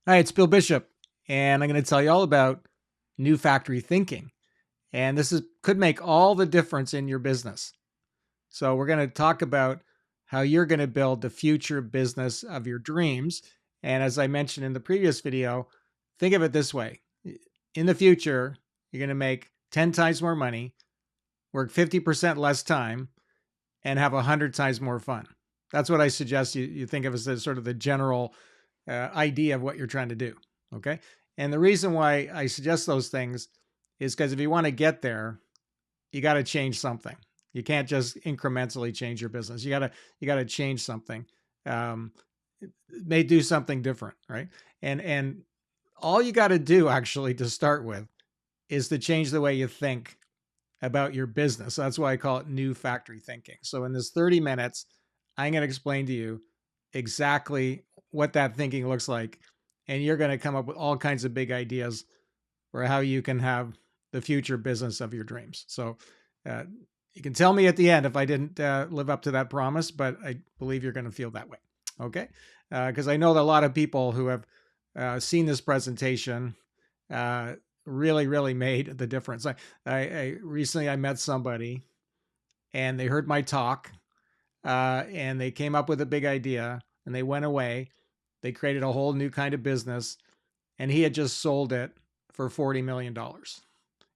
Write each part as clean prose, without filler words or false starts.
Hi, it's Bill Bishop, and I'm going to tell you all about new factory thinking. And could make all the difference in your business. So we're going to talk about how you're going to build the future business of your dreams. And as I mentioned in the previous video, think of it this way. In the future, you're going to make 10 times more money, work 50% less time, and have 100 times more fun. That's what I suggest you think of as the, sort of the general idea of what you're trying to do. Okay. And the reason why I suggest those things is because if you want to get there, you got to change something. You can't just incrementally change your business. You got to change something. Um, may do something different, right? And all you got to do actually to start with is to change the way you think about your business. So that's why I call it new factory thinking. So in this 30 minutes, I'm going to explain to you exactly what that thinking looks like. And you're going to come up with all kinds of big ideas for how you can have the future business of your dreams. So uh, you can tell me at the end if I didn't live up to that promise, but I believe you're going to feel that way. Okay. Because I know that a lot of people who have seen this presentation uh, really made the difference. I recently I met somebody and they heard my talk and they came up with a big idea and they went away. They created a whole new kind of business and he had just sold it for $40 million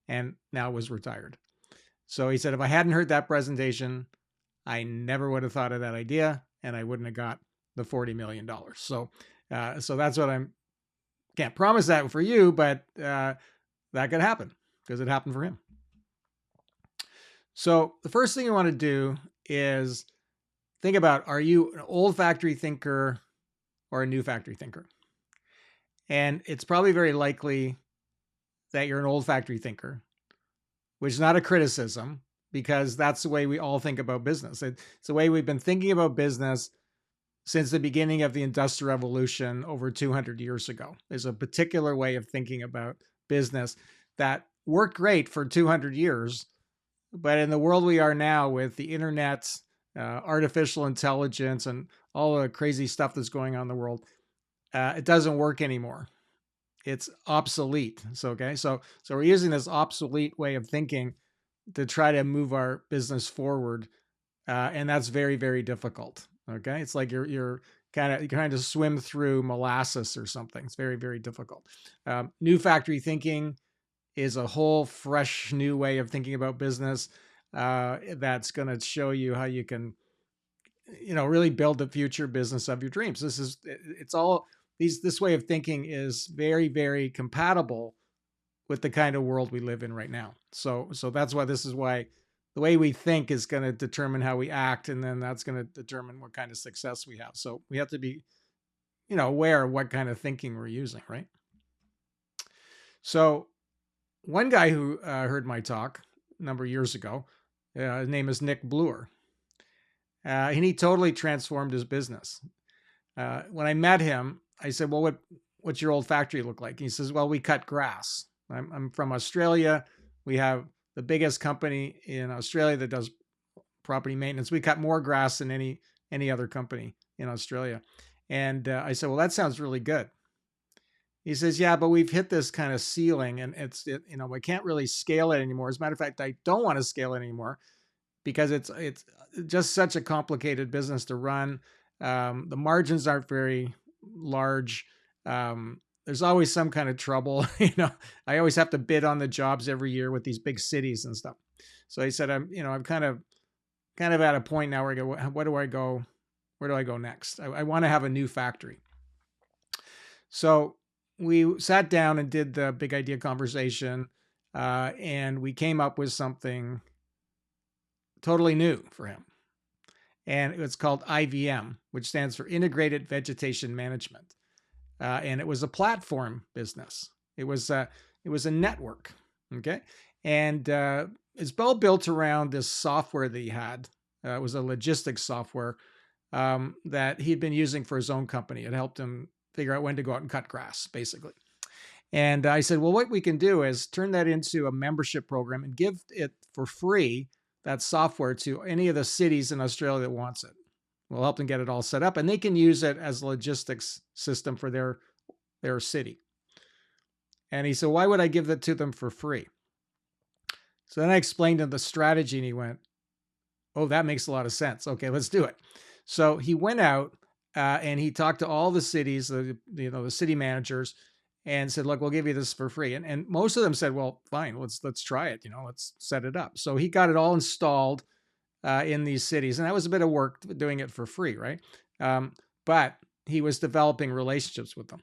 and now was retired. So he said, if I hadn't heard that presentation, I never would have thought of that idea and I wouldn't have got the $40 million. So that's what I'm can't promise that for you, but that could happen because it happened for him. So the first thing you want to do is think about, are you an old factory thinker or a new factory thinker? And it's probably very likely that you're an old factory thinker, which is not a criticism because that's the way we all think about business. It's the way we've been thinking about business since the beginning of the Industrial Revolution over 200 years ago. There's a particular way of thinking about business that worked great for 200 years. But in the world we are now with the internet, artificial intelligence, and all the crazy stuff that's going on in the world, it doesn't work anymore. It's obsolete. So we're using this obsolete way of thinking to try to move our business forward, and that's very difficult. Okay, it's like you're kind of trying to swim through molasses or something. It's very difficult. New factory thinking is a whole fresh new way of thinking about business that's going to show you how you can really build the future business of your dreams. It's all these this way of thinking is very compatible with the kind of world we live in right now. So that's why this is why the way we think is going to determine how we act, and then that's going to determine what kind of success we have. So we have to be aware of what kind of thinking we're using, right? So one guy who heard my talk a number of years ago, his name is Nick Bluer, and he totally transformed his business. When I met him, I said, "Well, what's your old factory look like?" He says, "Well, we cut grass. I'm from Australia. We have the biggest company in Australia that does property maintenance. We cut more grass than any other company in Australia." And I said, "Well, that sounds really good." He says, "Yeah, but we've hit this kind of ceiling, and we can't really scale it anymore. As a matter of fact, I don't want to scale it anymore because it's just such a complicated business to run. The margins aren't very large. There's always some kind of trouble. I always have to bid on the jobs every year with these big cities and stuff." So he said, I'm kind of at a point now where I go, what do I go? Where do I go next? I want to have a new factory. So we sat down and did the big idea conversation, and we came up with something totally new for him. And it's called IVM, which stands for Integrated Vegetation Management. And it was a platform business. It was a network. Okay, and it's all built around this software that he had. It was a logistics software that he'd been using for his own company. It helped him figure out when to go out and cut grass, basically. And I said, well, what we can do is turn that into a membership program and give it for free, that software, to any of the cities in Australia that wants it. We'll help them get it all set up, and they can use it as a logistics system for their their city. And he said, why would I give that to them for free? So then I explained him the strategy, and he went, oh, that makes a lot of sense. Okay, let's do it. So he went out and he talked to all the cities, the city managers, and said, look, we'll give you this for free. And most of them said, well, fine, let's try it. Let's set it up. So he got it all installed in these cities. And that was a bit of work doing it for free, right? But he was developing relationships with them.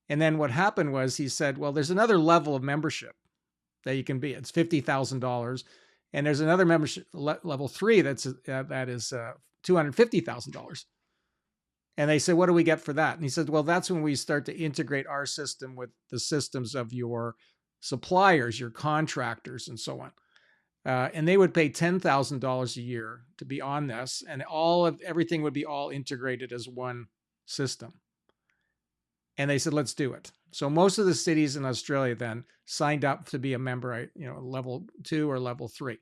And then what happened was he said, well, there's another level of membership that you can be. It's $50,000. And there's another membership, level 3, that is $250,000. And they said, what do we get for that? And he said, well, that's when we start to integrate our system with the systems of your suppliers, your contractors, and so on. And they would pay $10,000 a year to be on this, and everything would be all integrated as one system. And they said, let's do it. So most of the cities in Australia then signed up to be a member, level 2 or level 3.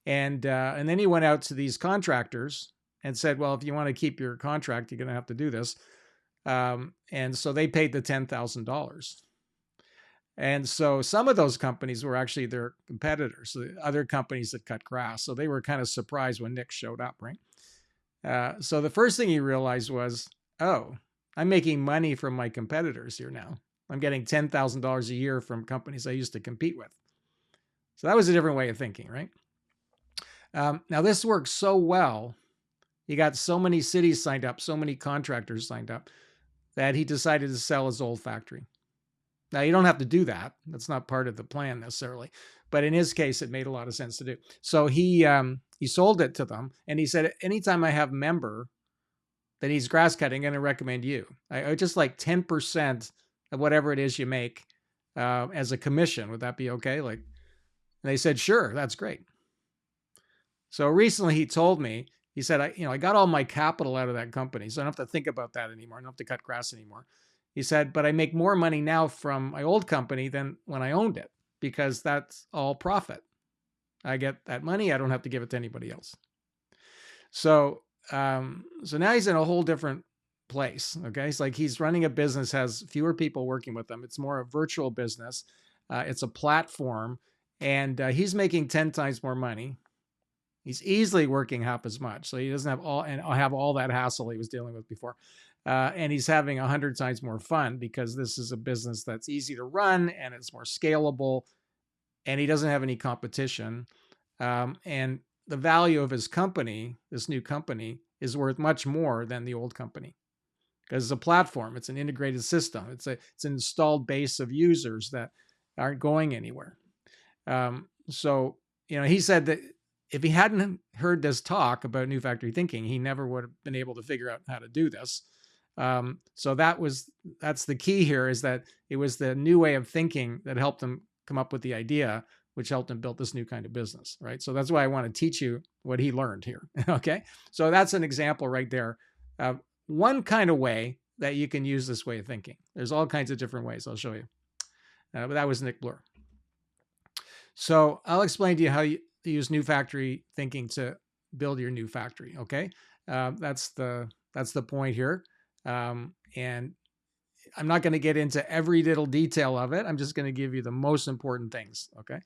And then he went out to these contractors and said, well, if you want to keep your contract, you're going to have to do this. And so they paid the $10,000. And so some of those companies were actually their competitors, the other companies that cut grass. So they were kind of surprised when Nick showed up, right? So the first thing he realized was, oh, I'm making money from my competitors here now. I'm getting $10,000 a year from companies I used to compete with. So that was a different way of thinking, right? Now this worked so well. He got so many cities signed up, so many contractors signed up, that he decided to sell his old factory. Now, you don't have to do that. That's not part of the plan necessarily. But in his case, it made a lot of sense to do. So he sold it to them. And he said, anytime I have a member that needs grass cutting, I'm going to recommend you. I just like 10% of whatever it is you make as a commission. Would that be okay? And they said, sure, that's great. So recently he told me, he said, I got all my capital out of that company, so I don't have to think about that anymore. I don't have to cut grass anymore. He said, but I make more money now from my old company than when I owned it, because that's all profit. I get that money. I don't have to give it to anybody else. So now he's in a whole different place. Okay. It's like he's running a business, has fewer people working with him. It's more a virtual business. It's a platform, and he's making 10 times more money. He's easily working half as much. So he doesn't have all that hassle he was dealing with before. And he's having 100 times more fun, because this is a business that's easy to run and it's more scalable, and he doesn't have any competition. And the value of his company, this new company, is worth much more than the old company, because it's a platform. It's an integrated system. It's an installed base of users that aren't going anywhere. So he said that if he hadn't heard this talk about new factory thinking, he never would have been able to figure out how to do this. So that's the key here, is that it was the new way of thinking that helped him come up with the idea, which helped him build this new kind of business, right? So that's why I want to teach you what he learned here. Okay. So that's an example right there. One kind of way that you can use this way of thinking. There's all kinds of different ways. I'll show you. But that was Nick Bloor. So I'll explain to you how you use new factory thinking to build your new factory. Okay. That's the point here. And I'm not going to get into every little detail of it. I'm just going to give you the most important things. Okay.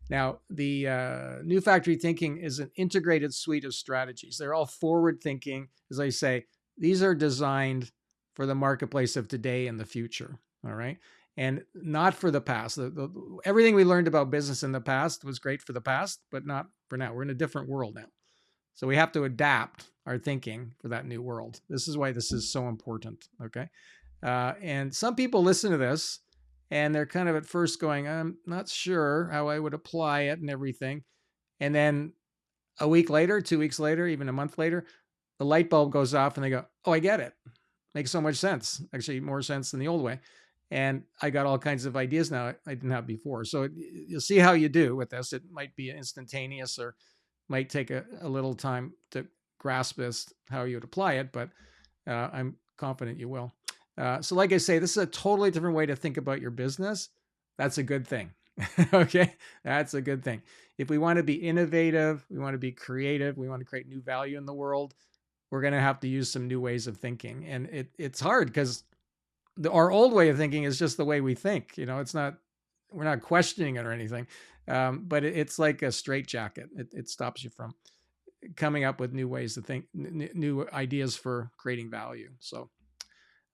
Now, the new factory thinking is an integrated suite of strategies. They're all forward thinking. As I say, these are designed for the marketplace of today and the future. All right. And not for the past. Everything we learned about business in the past was great for the past, but not for now. We're in a different world now. So we have to adapt our thinking for that new world. This is why this is so important. Okay. And some people listen to this and they're kind of at first going, I'm not sure how I would apply it and everything. And then a week later, 2 weeks later, even a month later, the light bulb goes off and they go, oh, I get it. Makes so much sense. Actually, more sense than the old way. And I got all kinds of ideas now I didn't have before. So you'll see how you do with this. It might be instantaneous or might take a little time to grasp this, how you would apply it, but I'm confident you will. So like I say, this is a totally different way to think about your business. That's a good thing. Okay. That's a good thing. If we want to be innovative, we want to be creative, we want to create new value in the world, we're going to have to use some new ways of thinking. And it's hard because our old way of thinking is just the way we think. It's not, we're not questioning it or anything. But it's like a straitjacket. It stops you from coming up with new ways to think, new ideas for creating value. So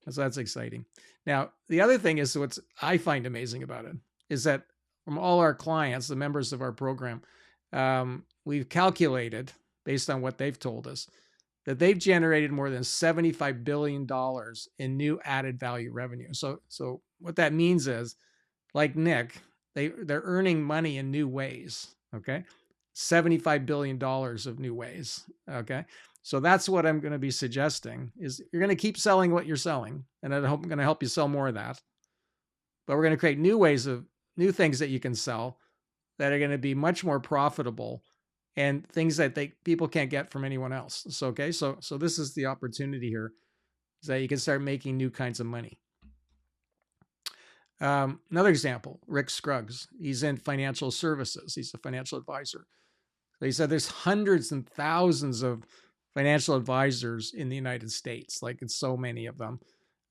that's exciting. Now, the other thing is, what I find amazing about it is that from all our clients, the members of our program, we've calculated, based on what they've told us, that they've generated more than $75 billion in new added value revenue. So what that means is, like Nick, they're earning money in new ways. Okay. $75 billion of new ways. Okay. So that's what I'm going to be suggesting is you're going to keep selling what you're selling. And I'm going to help you sell more of that. But we're going to create new things that you can sell that are going to be much more profitable and things that people can't get from anyone else. So, okay. So this is the opportunity here, is that you can start making new kinds of money. Another example, Rick Scruggs. He's in financial services. He's a financial advisor. So he said there's hundreds and thousands of financial advisors in the United States. Like, it's so many of them.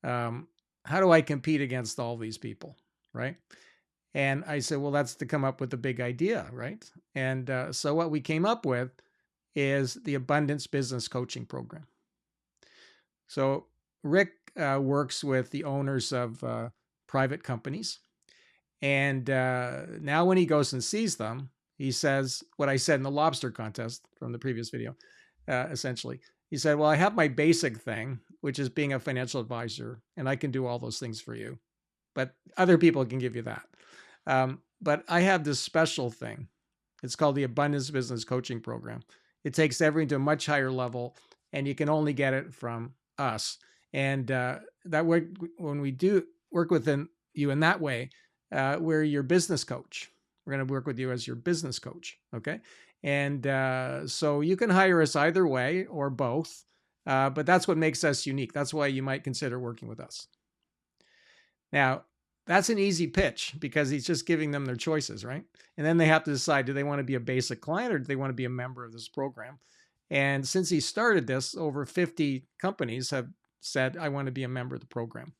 How do I compete against all these people, right? And I said, well, that's to come up with a big idea, right? And so what we came up with is the Abundance Business Coaching Program. So Rick works with the owners of private companies. And now when he goes and sees them, he says what I said in the lobster contest from the previous video, essentially. He said, well, I have my basic thing, which is being a financial advisor, and I can do all those things for you. But other people can give you that. But I have this special thing. It's called the Abundance Business Coaching Program. It takes everything to a much higher level, and you can only get it from us. And that way, when we do work with you in that way, we're your business coach. We're going to work with you as your business coach. Okay. And so you can hire us either way or both. But that's what makes us unique. That's why you might consider working with us. Now, that's an easy pitch because he's just giving them their choices, right? And then they have to decide, do they want to be a basic client or do they want to be a member of this program? And since he started this, over 50 companies have said, I want to be a member of the program.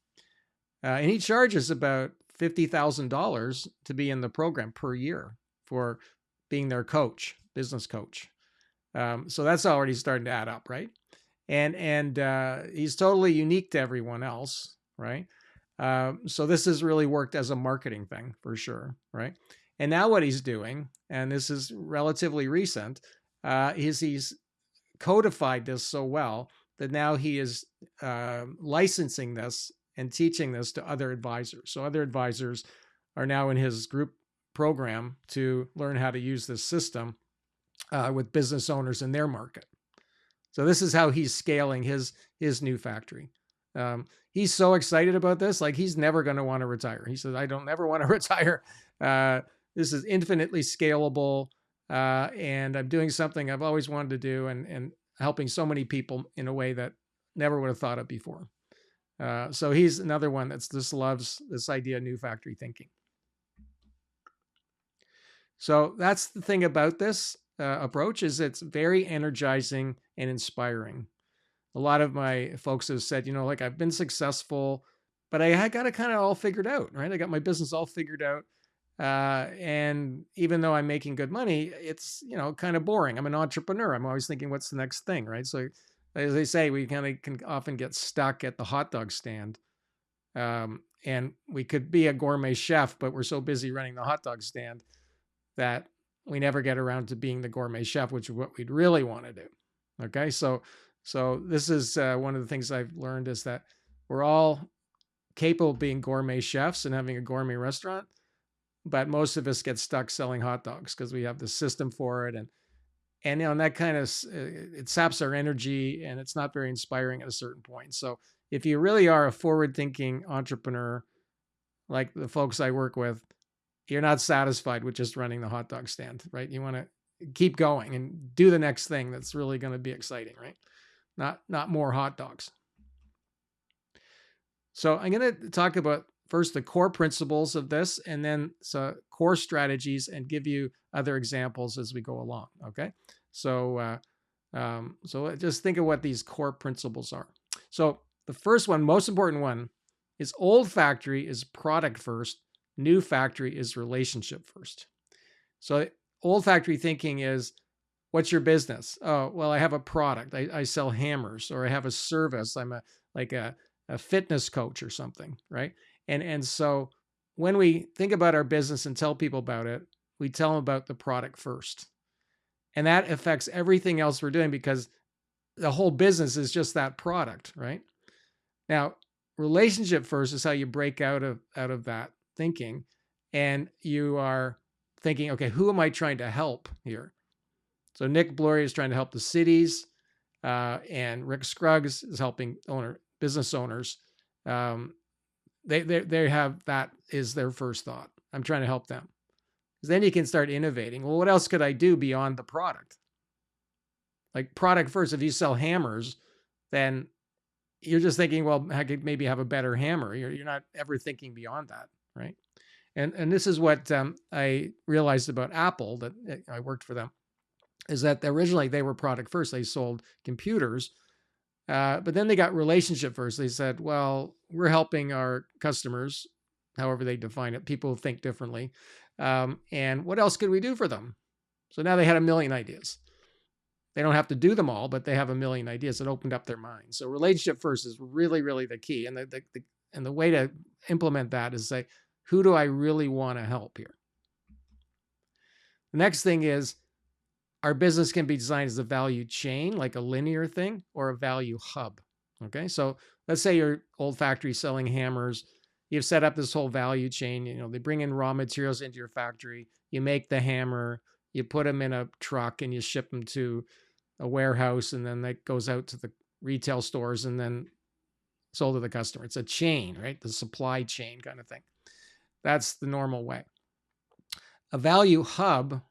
And he charges about $50,000 to be in the program per year for being their coach, business coach. So that's already starting to add up, right? And he's totally unique to everyone else, right? So this has really worked as a marketing thing for sure, right? And now what he's doing, and this is relatively recent, is he's codified this so well that now he is licensing this and teaching this to other advisors. So other advisors are now in his group program to learn how to use this system with business owners in their market. So this is how he's scaling his new factory. He's so excited about this. Like, he's never going to want to retire. He says, I don't ever want to retire. This is infinitely scalable. And I'm doing something I've always wanted to do and helping so many people in a way that never would have thought of before. So he's another one that just loves this idea of new factory thinking. So that's the thing about this approach, is it's very energizing and inspiring. A lot of my folks have said, like, I've been successful, but I got it kind of all figured out, right? I got my business all figured out. And even though I'm making good money, it's, kind of boring. I'm an entrepreneur. I'm always thinking, what's the next thing, right? So as they say, we kind of can often get stuck at the hot dog stand. And we could be a gourmet chef, but we're so busy running the hot dog stand that we never get around to being the gourmet chef, which is what we'd really want to do. Okay. So this is one of the things I've learned, is that we're all capable of being gourmet chefs and having a gourmet restaurant, but most of us get stuck selling hot dogs because we have the system for it. And that kind of, it saps our energy and it's not very inspiring at a certain point. So if you really are a forward-thinking entrepreneur, like the folks I work with, you're not satisfied with just running the hot dog stand, right? You want to keep going and do the next thing that's really going to be exciting, right? Not more hot dogs. So I'm going to talk about first the core principles of this, and then core strategies, and give you other examples as we go along. Okay. So just think of what these core principles are. So the first one, most important one, is old factory is product first, new factory is relationship first. So old factory thinking is, what's your business? Oh, well, I have a product. I sell hammers, or I have a service. I'm like a fitness coach or something, right? And so when we think about our business and tell people about it, we tell them about the product first. And that affects everything else we're doing, because the whole business is just that product, right? Now, relationship first is how you break out of that thinking, and you are thinking, okay, who am I trying to help here? So Nick Blory is trying to help the cities, and Rick Scruggs is helping business owners. Um, they have that is their first thought. I'm trying to help them. Because then you can start innovating. Well, what else could I do beyond the product? Like product first. If you sell hammers, then you're just thinking, well, I could maybe have a better hammer. You're not ever thinking beyond that, right? And this is what I realized about Apple, that I worked for them, is that originally they were product first. They sold computers, but then they got relationship first. They said, well, we're helping our customers, however they define it. People think differently. And what else could we do for them? So now they had a million ideas. They don't have to do them all, but they have a million ideas. That opened up their minds. So relationship first is really, really the key. And the way to implement that is say, who do I really want to help here? The next thing is, our business can be designed as a value chain, like a linear thing, or a value hub. Okay, so let's say you're old factory selling hammers. You've set up this whole value chain. They bring in raw materials into your factory. You make the hammer, you put them in a truck, and you ship them to a warehouse, and then that goes out to the retail stores and then sold to the customer. It's a chain, right? The supply chain kind of thing. That's the normal way. A value hub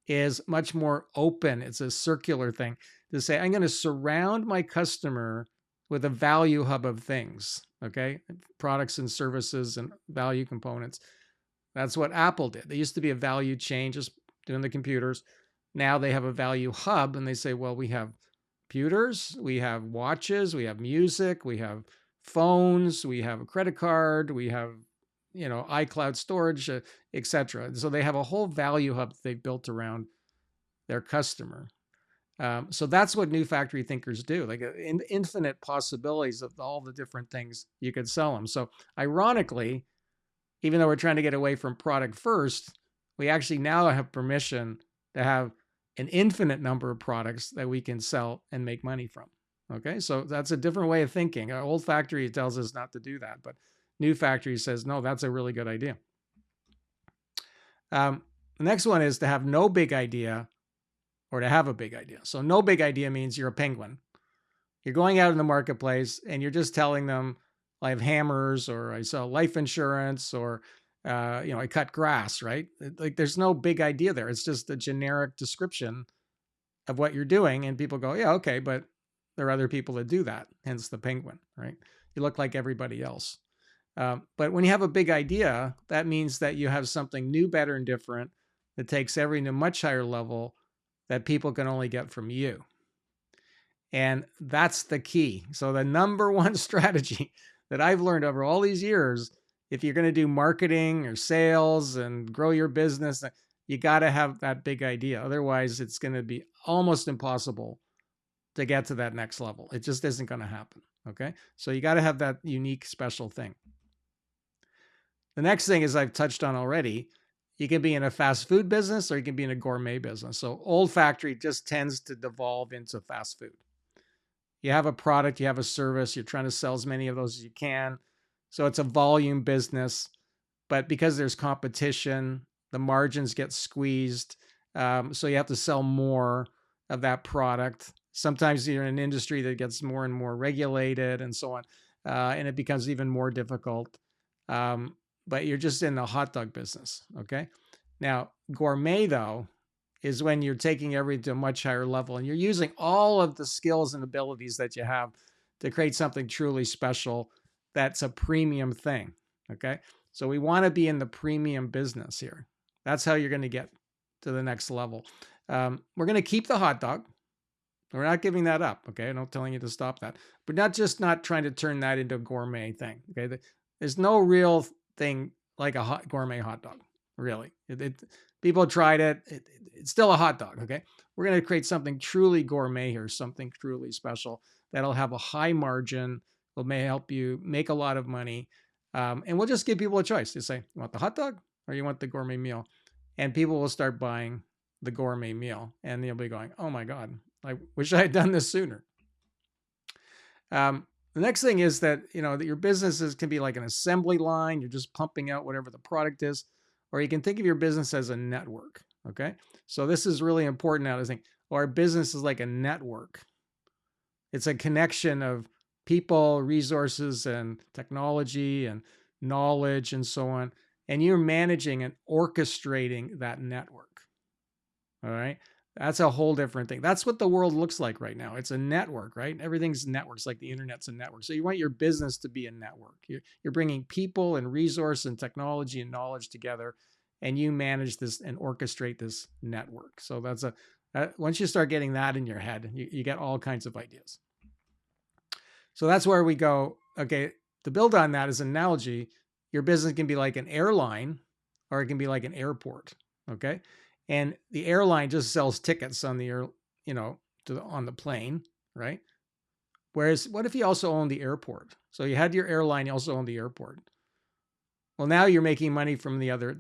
is much more open. It's a circular thing to say, I'm going to surround my customer with a value hub of things, okay? Products and services and value components. That's what Apple did. They used to be a value chain, just doing the computers. Now they have a value hub, and they say, well, we have computers, we have watches, we have music, we have phones, we have a credit card, we have iCloud storage, etc. So they have a whole value hub that they've built around their customer. So that's what new factory thinkers do. Like infinite possibilities of all the different things you could sell them. So ironically, even though we're trying to get away from product first, we actually now have permission to have an infinite number of products that we can sell and make money from. Okay, so that's a different way of thinking. Our old factory tells us not to do that, but new factory says, no, that's a really good idea. The next one is to have no big idea, or to have a big idea. So no big idea means you're a penguin. You're going out in the marketplace and you're just telling them, I have hammers, or I sell life insurance, or I cut grass, right? Like there's no big idea there. It's just a generic description of what you're doing, and people go, yeah, okay, but there are other people that do that. Hence the penguin, right? You look like everybody else. But when you have a big idea, that means that you have something new, better, and different that takes everything to a much higher level that people can only get from you. And that's the key. So the number one strategy that I've learned over all these years, if you're going to do marketing or sales and grow your business, you got to have that big idea. Otherwise, it's going to be almost impossible to get to that next level. It just isn't going to happen. Okay. So you got to have that unique, special thing. The next thing is, I've touched on already, you can be in a fast food business, or you can be in a gourmet business. So old factory just tends to devolve into fast food. You have a product, you have a service, you're trying to sell as many of those as you can. So it's a volume business, but because there's competition, the margins get squeezed. So you have to sell more of that product. Sometimes you're in an industry that gets more and more regulated and so on. And it becomes even more difficult. But you're just in the hot dog business, okay? Now, gourmet, though, is when you're taking everything to a much higher level, and you're using all of the skills and abilities that you have to create something truly special that's a premium thing, okay? So we want to be in the premium business here. That's how you're going to get to the next level. We're going to keep the hot dog. We're not giving that up, okay? I'm not telling you to stop that. But not trying to turn that into a gourmet thing, okay? There's no real thing like a gourmet hot dog, really. People tried it. It's still a hot dog, okay? We're going to create something truly gourmet here, something truly special that'll have a high margin, may help you make a lot of money. And we'll just give people a choice. They say, you want the hot dog or you want the gourmet meal? And people will start buying the gourmet meal. And they'll be going, oh my God, I wish I had done this sooner. The next thing is that, that your businesses can be like an assembly line. You're just pumping out whatever the product is, or you can think of your business as a network. Okay. So this is really important now to think, our business is like a network. It's a connection of people, resources, and technology and knowledge and so on. And you're managing and orchestrating that network. All right. That's a whole different thing. That's what the world looks like right now. It's a network, right? Everything's networks, like the internet's a network. So you want your business to be a network. You're bringing people and resource and technology and knowledge together, and you manage this and orchestrate this network. So once you start getting that in your head, you get all kinds of ideas. So that's where we go. Okay, to build on that as an analogy, your business can be like an airline, or it can be like an airport. Okay. And the airline just sells tickets on the on the plane, right? Whereas, what if you also own the airport? So you had your airline, you also own the airport. Well, now you're making money from the other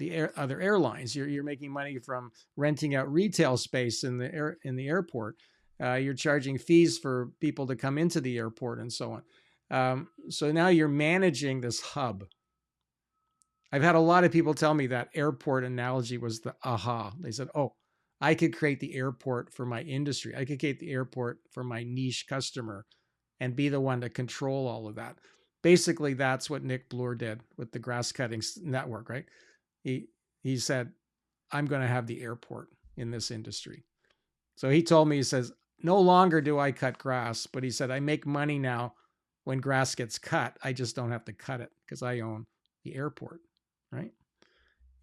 airlines. You're making money from renting out retail space in the airport. You're charging fees for people to come into the airport and so on. So now you're managing this hub. I've had a lot of people tell me that airport analogy was the aha. They said, oh, I could create the airport for my industry. I could create the airport for my niche customer and be the one to control all of that. Basically, that's what Nick Bloor did with the grass cutting network, right? He said, I'm going to have the airport in this industry. So he told me, he says, no longer do I cut grass, but he said, I make money now when grass gets cut. I just don't have to cut it because I own the airport. Right?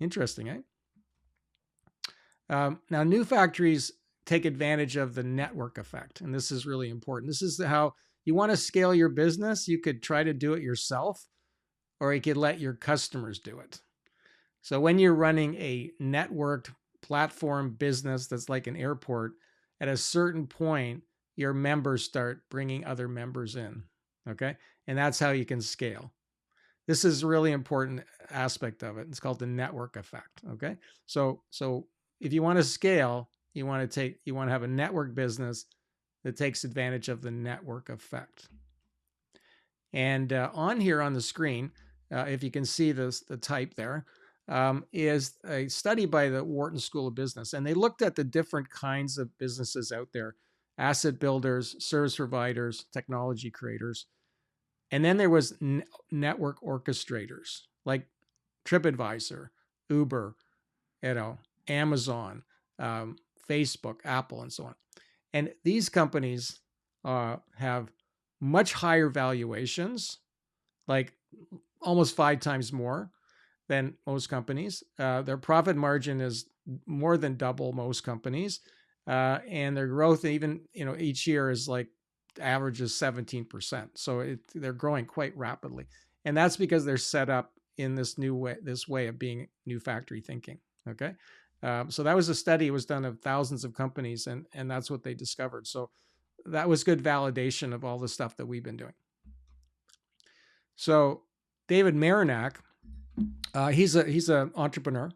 Interesting, eh? Now, new factories take advantage of the network effect, and this is really important. This is how you want to scale your business. You could try to do it yourself, or you could let your customers do it. So when you're running a networked platform business that's like an airport, at a certain point, your members start bringing other members in, okay? And that's how you can scale. This is a really important aspect of it. It's called the network effect. Okay. So if you want to scale, you want to have a network business that takes advantage of the network effect. And on here on the screen, if you can see this, the type there, is a study by the Wharton School of Business. And they looked at the different kinds of businesses out there: asset builders, service providers, technology creators. And then there was network orchestrators like TripAdvisor, Uber, Amazon, Facebook, Apple, and so on. And these companies have much higher valuations, like almost 5 times more than most companies. Their profit margin is more than double most companies, and their growth, even each year, is like average is 17%. So they're growing quite rapidly. And that's because they're set up in this way of being new factory thinking. Okay. So that was a study. It was done of thousands of companies, and that's what they discovered. So that was good validation of all the stuff that we've been doing. So David Marinak, he's an entrepreneur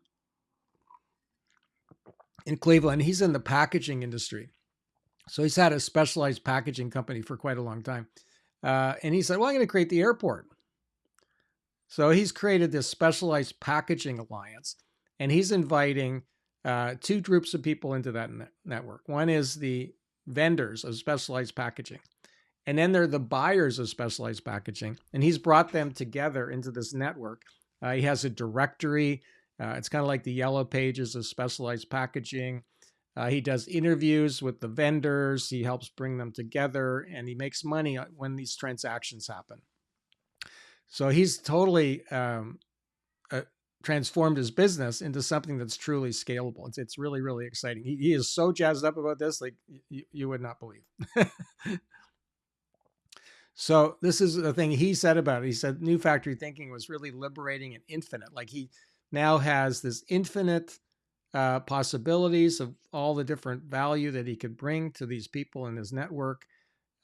in Cleveland. He's in the packaging industry. So he's had a specialized packaging company for quite a long time. And he said, well, I'm going to create the airport. So he's created this specialized packaging alliance, and he's inviting 2 groups of people into that network. One is the vendors of specialized packaging, and then they're the buyers of specialized packaging. And he's brought them together into this network. He has a directory. It's kind of like the yellow pages of specialized packaging. He does interviews with the vendors. He helps bring them together, and he makes money when these transactions happen. So he's totally transformed his business into something that's truly scalable. It's really, really exciting. He is so jazzed up about this, like you would not believe. So this is the thing he said about it. He said new factory thinking was really liberating and infinite. Like he now has this infinite possibilities of all the different value that he could bring to these people in his network.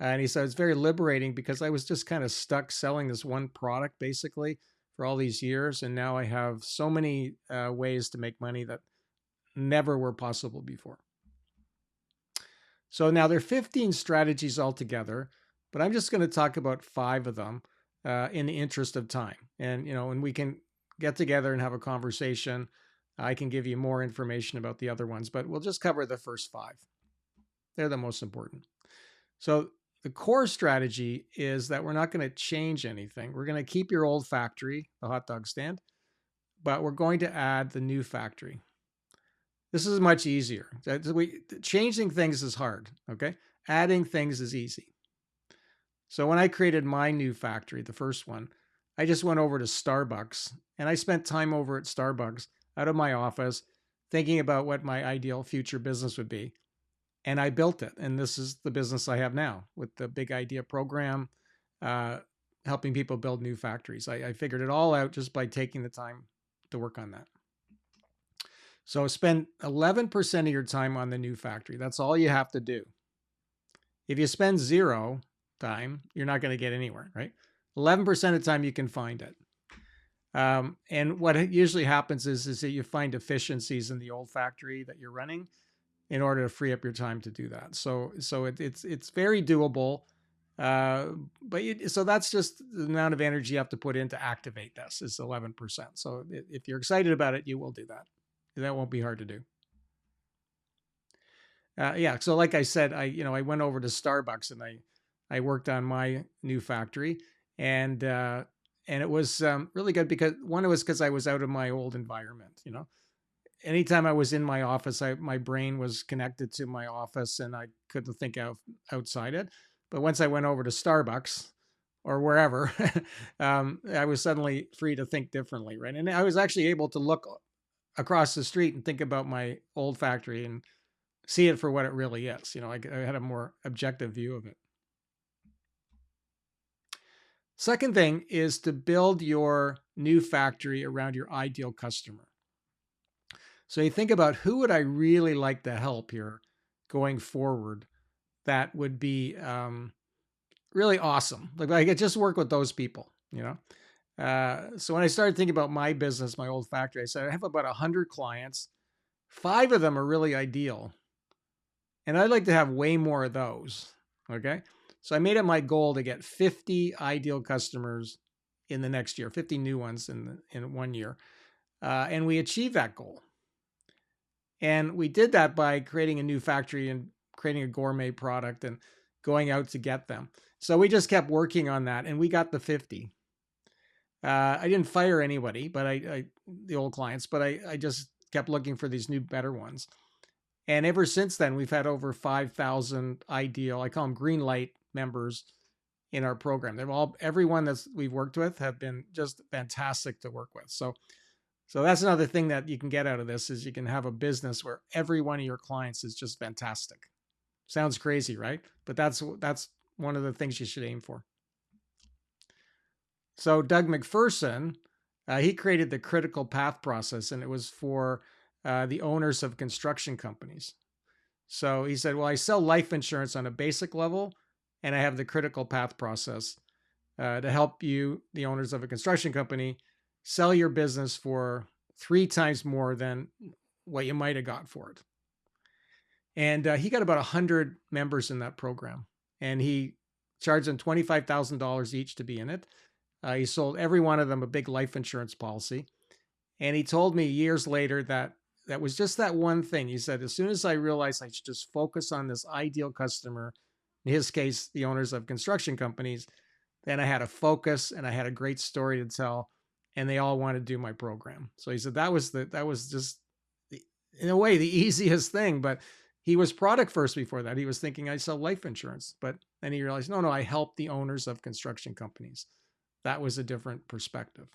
And he said it's very liberating because I was just kind of stuck selling this one product basically for all these years. And now I have so many ways to make money that never were possible before. So now there are 15 strategies altogether, but I'm just going to talk about 5 of them in the interest of time. And, when we can get together and have a conversation, I can give you more information about the other ones, but we'll just cover the first 5. They're the most important. So the core strategy is that we're not going to change anything. We're going to keep your old factory, the hot dog stand, but we're going to add the new factory. This is much easier. Changing things is hard, okay? Adding things is easy. So when I created my new factory, the first one, I just went over to Starbucks and I spent time over at Starbucks out of my office thinking about what my ideal future business would be. And I built it. And this is the business I have now with the Big Idea program, helping people build new factories. I figured it all out just by taking the time to work on that. So spend 11% of your time on the new factory. That's all you have to do. If you spend 0 time, you're not going to get anywhere, right? 11% of the time you can find it. And what usually happens is that you find efficiencies in the old factory that you're running in order to free up your time to do that. So it's very doable. So that's just the amount of energy you have to put in to activate this is 11%. So if you're excited about it, you will do that. That won't be hard to do. So like I said, I went over to Starbucks and I worked on my new factory, and it was really good because one, it was because I was out of my old environment. Anytime I was in my office, my brain was connected to my office and I couldn't think outside it. But once I went over to Starbucks or wherever, I was suddenly free to think differently, right? And I was actually able to look across the street and think about my old factory and see it for what it really is. I had a more objective view of it. Second thing is to build your new factory around your ideal customer. So you think about who would I really like to help here going forward that would be really awesome. Like I could just work with those people, So when I started thinking about my business, my old factory, I said, I have about 100 clients. 5 of them are really ideal. And I'd like to have way more of those. Okay. So I made it my goal to get 50 ideal customers in the next year, 50 new ones in 1 year. And we achieved that goal. And we did that by creating a new factory and creating a gourmet product and going out to get them. So we just kept working on that and we got the 50. I didn't fire anybody, but the old clients, but I just kept looking for these new, better ones. And ever since then, we've had over 5,000 ideal, I call them green light members in our program. Everyone that we've worked with have been just fantastic to work with. So that's another thing that you can get out of this is you can have a business where every one of your clients is just fantastic. Sounds crazy, right? But that's one of the things you should aim for. So Doug McPherson, he created the critical path process, and it was for the owners of construction companies. So he said, well, I sell life insurance on a basic level, and I have the critical path process to help you, the owners of a construction company, sell your business for 3 times more than what you might have got for it. And he got about 100 members in that program, and he charged them $25,000 each to be in it. He sold every one of them a big life insurance policy. And he told me years later that was just that one thing. He said, as soon as I realized I should just focus on this ideal customer, in his case, the owners of construction companies, then I had a focus and I had a great story to tell, and they all wanted to do my program. So he said that was just, in a way, the easiest thing. But he was product first before that. He was thinking I sell life insurance, but then he realized, no, I help the owners of construction companies. That was a different perspective.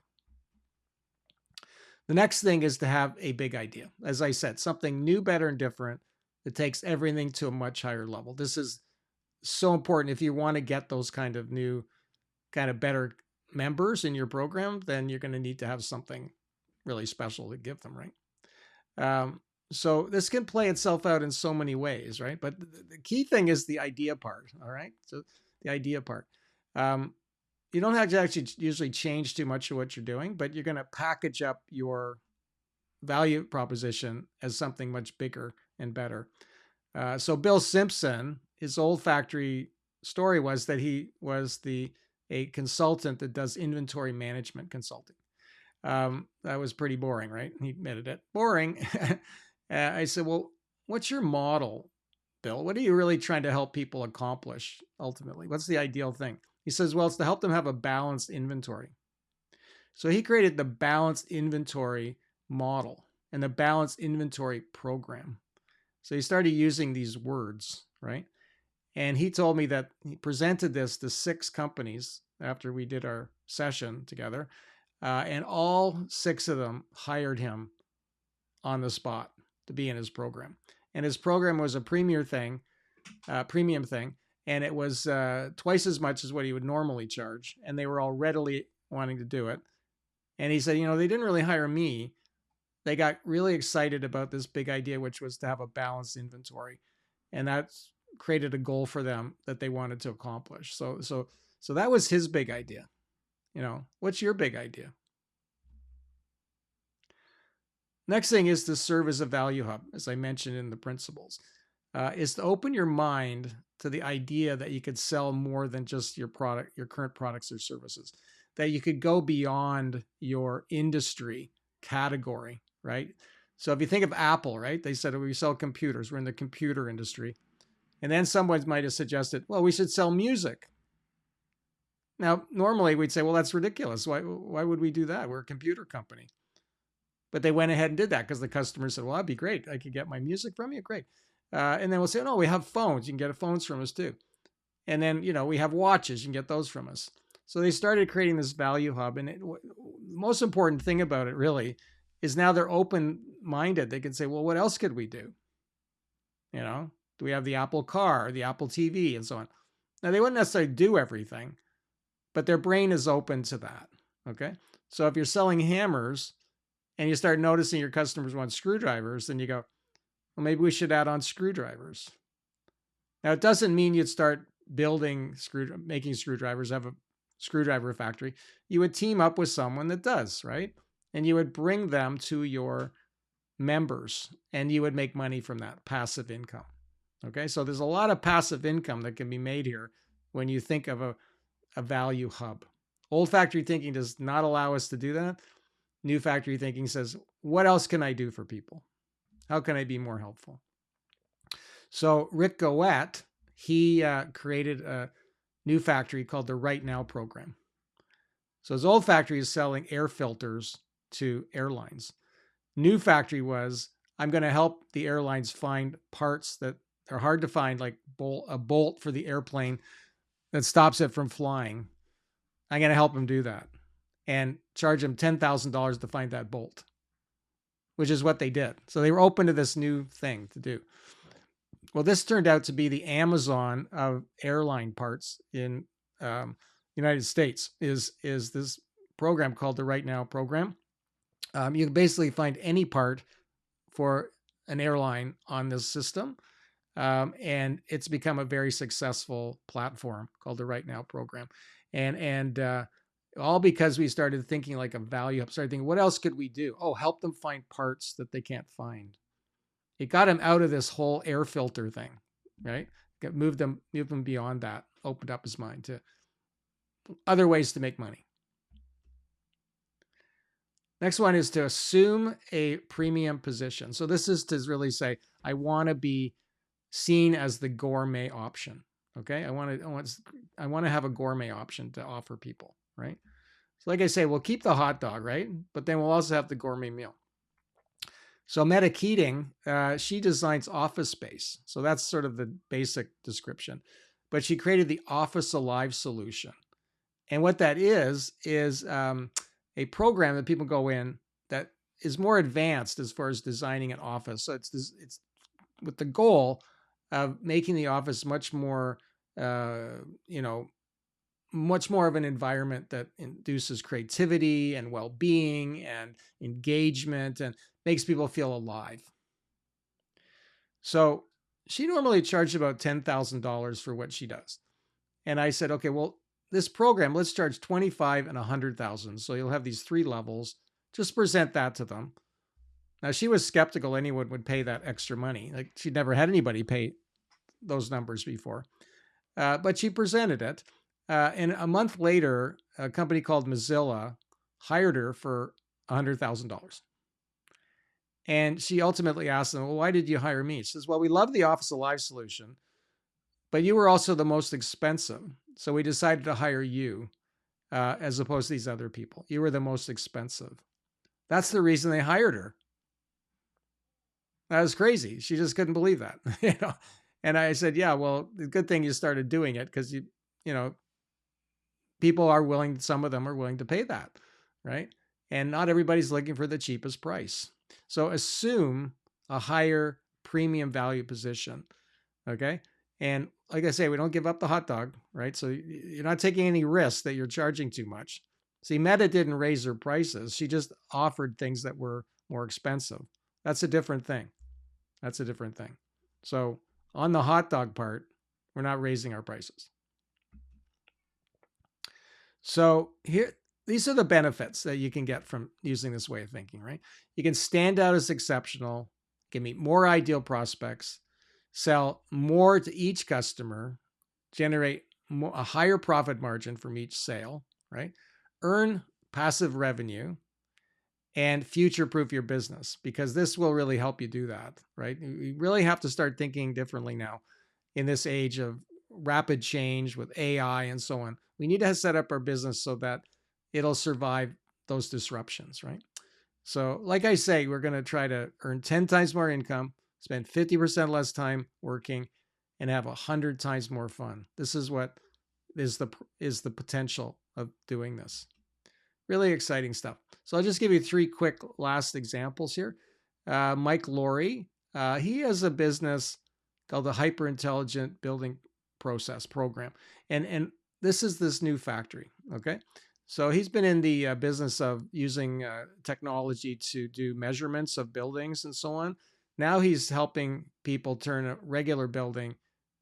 The next thing is to have a big idea. As I said, something new, better, and different that takes everything to a much higher level. This is so important. If you want to get those kind of new, kind of better members in your program, then you're going to need to have something really special to give them, right? Um, so this can play itself out in so many ways, right? But the key thing is the idea part, all right? So the idea part. Um, you don't have to actually usually change too much of what you're doing, but you're going to package up your value proposition as something much bigger and better. So Bill Simpson, his old factory story was that he was a consultant that does inventory management consulting. That was pretty boring, right? He admitted it. Boring. I said, well, what's your model, Bill? What are you really trying to help people accomplish ultimately? What's the ideal thing? He says, well, it's to help them have a balanced inventory. So he created the balanced inventory model and the balanced inventory program. So he started using these words, right? And he told me that he presented this to 6 companies after we did our session together. And all 6 of them hired him on the spot to be in his program. And his program was a premium thing, and it was twice as much as what he would normally charge. And they were all readily wanting to do it. And he said, they didn't really hire me. They got really excited about this big idea, which was to have a balanced inventory. And that's created a goal for them that they wanted to accomplish. So that was his big idea. What's your big idea? Next thing is to serve as a value hub, as I mentioned in the principles, is to open your mind to the idea that you could sell more than just your current products or services, that you could go beyond your industry category, right? So if you think of Apple, right, they said, we sell computers, we're in the computer industry. And then someone might have suggested, well, we should sell music. Now, normally we'd say, well, that's ridiculous. Why would we do that? We're a computer company. But they went ahead and did that because the customer said, well, that'd be great. I could get my music from you. Great. And then we'll say, no, we have phones. You can get phones from us too. And then, we have watches. You can get those from us. So they started creating this value hub. And the most important thing about it really is now they're open-minded. They can say, well, what else could we do? Do we have the Apple car, the Apple TV, and so on? Now, they wouldn't necessarily do everything, but their brain is open to that. Okay. So if you're selling hammers and you start noticing your customers want screwdrivers, then you go, well, maybe we should add on screwdrivers. Now, it doesn't mean you'd start making screwdrivers, have a screwdriver factory. You would team up with someone that does, right? And you would bring them to your members and you would make money from that passive income. Okay, so there's a lot of passive income that can be made here when you think of a value hub. Old factory thinking does not allow us to do that. New factory thinking says, what else can I do for people? How can I be more helpful? So Rick Goet, he created a new factory called the Right Now program. So his old factory is selling air filters to airlines. New factory was, I'm going to help the airlines find parts that are hard to find, like a bolt for the airplane that stops it from flying. I'm going to help them do that and charge them $10,000 to find that bolt, which is what they did. So they were open to this new thing to do. Well, this turned out to be the Amazon of airline parts in United States. Is this program called the Right Now program? You can basically find any part for an airline on this system. And it's become a very successful platform called the Right Now program. And all because we started thinking like a value hub, started thinking, what else could we do? Oh, help them find parts that they can't find. It got him out of this whole air filter thing, right? Moved them beyond that, opened up his mind to other ways to make money. Next one is to assume a premium position. So this is to really say, I want to be seen as the gourmet option. Okay, I want to have a gourmet option to offer people, right? So like I say, we'll keep the hot dog, right? But then we'll also have the gourmet meal. So Meta Keating, she designs office space. So that's sort of the basic description. But she created the Office Alive solution. And what that is a program that people go in that is more advanced as far as designing an office. So it's with the goal of making the office much more you know, much more of an environment that induces creativity and well-being and engagement and makes people feel alive. So she normally charged about $10,000 for what she does. And I said, okay, well, this program, let's charge 25 and 100,000. So you'll have these 3 levels. Just present that to them. Now she was skeptical anyone would pay that extra money. Like she'd never had anybody pay those numbers before. But she presented it. And a month later, a company called Mozilla hired her for $100,000. And she ultimately asked them, well, why did you hire me? She says, well, we love the Office Alive solution, but you were also the most expensive. So we decided to hire you as opposed to these other people. You were the most expensive. That's the reason they hired her. That was crazy. She just couldn't believe that. You know? And I said, yeah, well, the good thing you started doing it because you know, people are willing, some of them are willing to pay that, right? And not everybody's looking for the cheapest price. So assume a higher premium value position, okay? And like I say, we don't give up the hot dog, right? So you're not taking any risk that you're charging too much. See, Meta didn't raise her prices. She just offered things that were more expensive. That's a different thing. That's a different thing. So on the hot dog part, we're not raising our prices. So here, these are the benefits that you can get from using this way of thinking, right? You can stand out as exceptional, can meet more ideal prospects, sell more to each customer, generate a higher profit margin from each sale, right? Earn passive revenue and future-proof your business, because this will really help you do that, right? You really have to start thinking differently now in this age of rapid change with AI and so on. We need to set up our business so that it'll survive those disruptions, right? So, like I say, we're going to try to earn 10 times more income, spend 50% less time working, and have 100 times more fun. This is what is the potential of doing this. Really exciting stuff. So I'll just give you 3 quick last examples here. Mike Laurie, he has a business called the Hyper Intelligent Building Process Program, and this is this new factory. Okay, so he's been in the business of using technology to do measurements of buildings and so on. Now he's helping people turn a regular building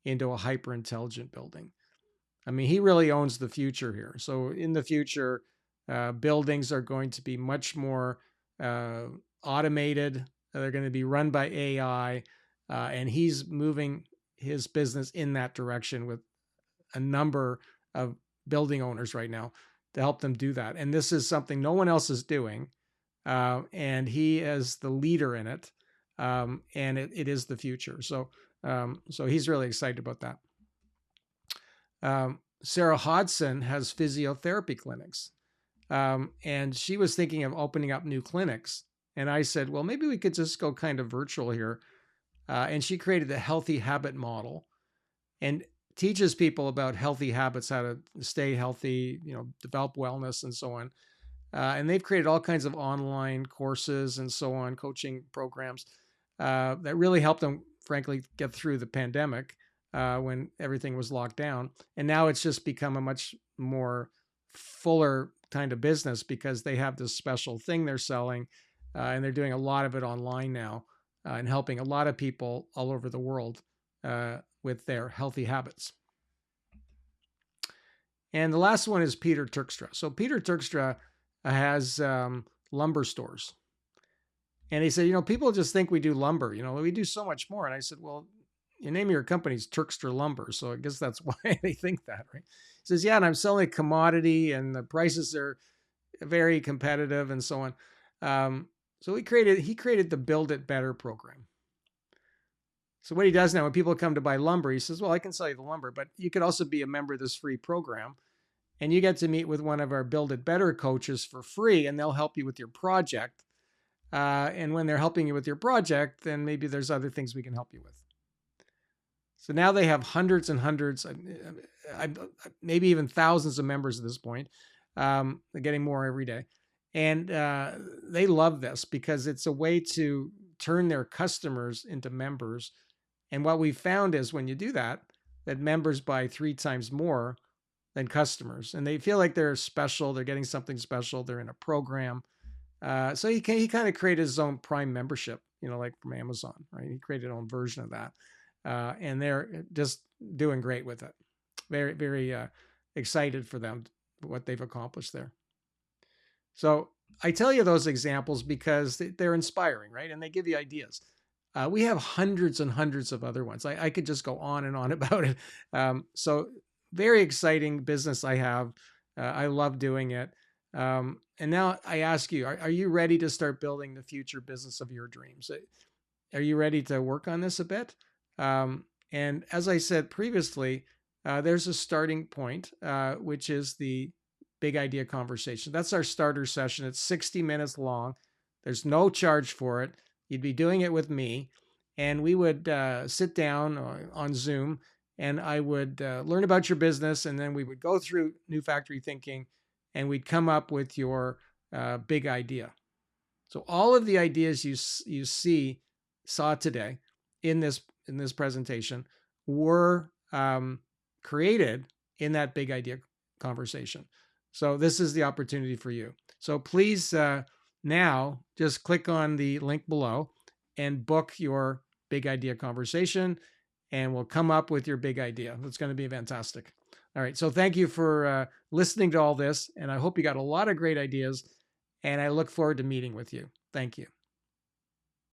into a hyper intelligent building. I mean, he really owns the future here. So in the future, buildings are going to be much more automated. They're going to be run by AI, and he's moving his business in that direction with a number of building owners right now to help them do that. And this is something no one else is doing, and he is the leader in it, and it is the future. So he's really excited about that. Sarah Hodson has physiotherapy clinics. And she was thinking of opening up new clinics. And I said, well, maybe we could just go kind of virtual here. And she created the healthy habit model and teaches people about healthy habits, how to stay healthy, develop wellness and so on. And they've created all kinds of online courses and so on, coaching programs that really helped them, frankly, get through the pandemic when everything was locked down. And now it's just become a much more fuller kind of business because they have this special thing they're selling, and they're doing a lot of it online now and helping a lot of people all over the world with their healthy habits. And the last one is Peter Turkstra. So Peter Turkstra has lumber stores. And he said, people just think we do lumber. We do so much more. And I said, well, the name of your company is Turkstra Lumber. So I guess that's why they think that, right? He says, yeah, and I'm selling a commodity and the prices are very competitive and so on. So he created the Build It Better program. So what he does now, when people come to buy lumber, he says, well, I can sell you the lumber, but you could also be a member of this free program. And you get to meet with one of our Build It Better coaches for free, and they'll help you with your project. And when they're helping you with your project, then maybe there's other things we can help you with. So now they have hundreds and hundreds, maybe even thousands of members at this point. They're getting more every day. And they love this because it's a way to turn their customers into members. And what we found is when you do that, that members buy 3 times more than customers, and they feel like they're special. They're getting something special. They're in a program. So he kind of created his own Prime membership, like from Amazon, right? He created his own version of that, and they're just doing great with it. Very, very excited for them, what they've accomplished there. So I tell you those examples because they're inspiring, right? And they give you ideas. We have hundreds and hundreds of other ones. I could just go on and on about it. So very exciting business I have. I love doing it. And now I ask you, are you ready to start building the future business of your dreams? Are you ready to work on this a bit? And as I said previously, there's a starting point, which is the big idea conversation. That's our starter session. It's 60 minutes long. There's no charge for it. You'd be doing it with me, and we would sit down on Zoom, and I would learn about your business, and then we would go through New Factory Thinking, and we'd come up with your big idea. So all of the ideas you saw today in this presentation were created in that big idea conversation. So this is the opportunity for you. So please now just click on the link below and book your big idea conversation, and we'll come up with your big idea. It's going to be fantastic. All right. So thank you for listening to all this, and I hope you got a lot of great ideas, and I look forward to meeting with you. Thank you.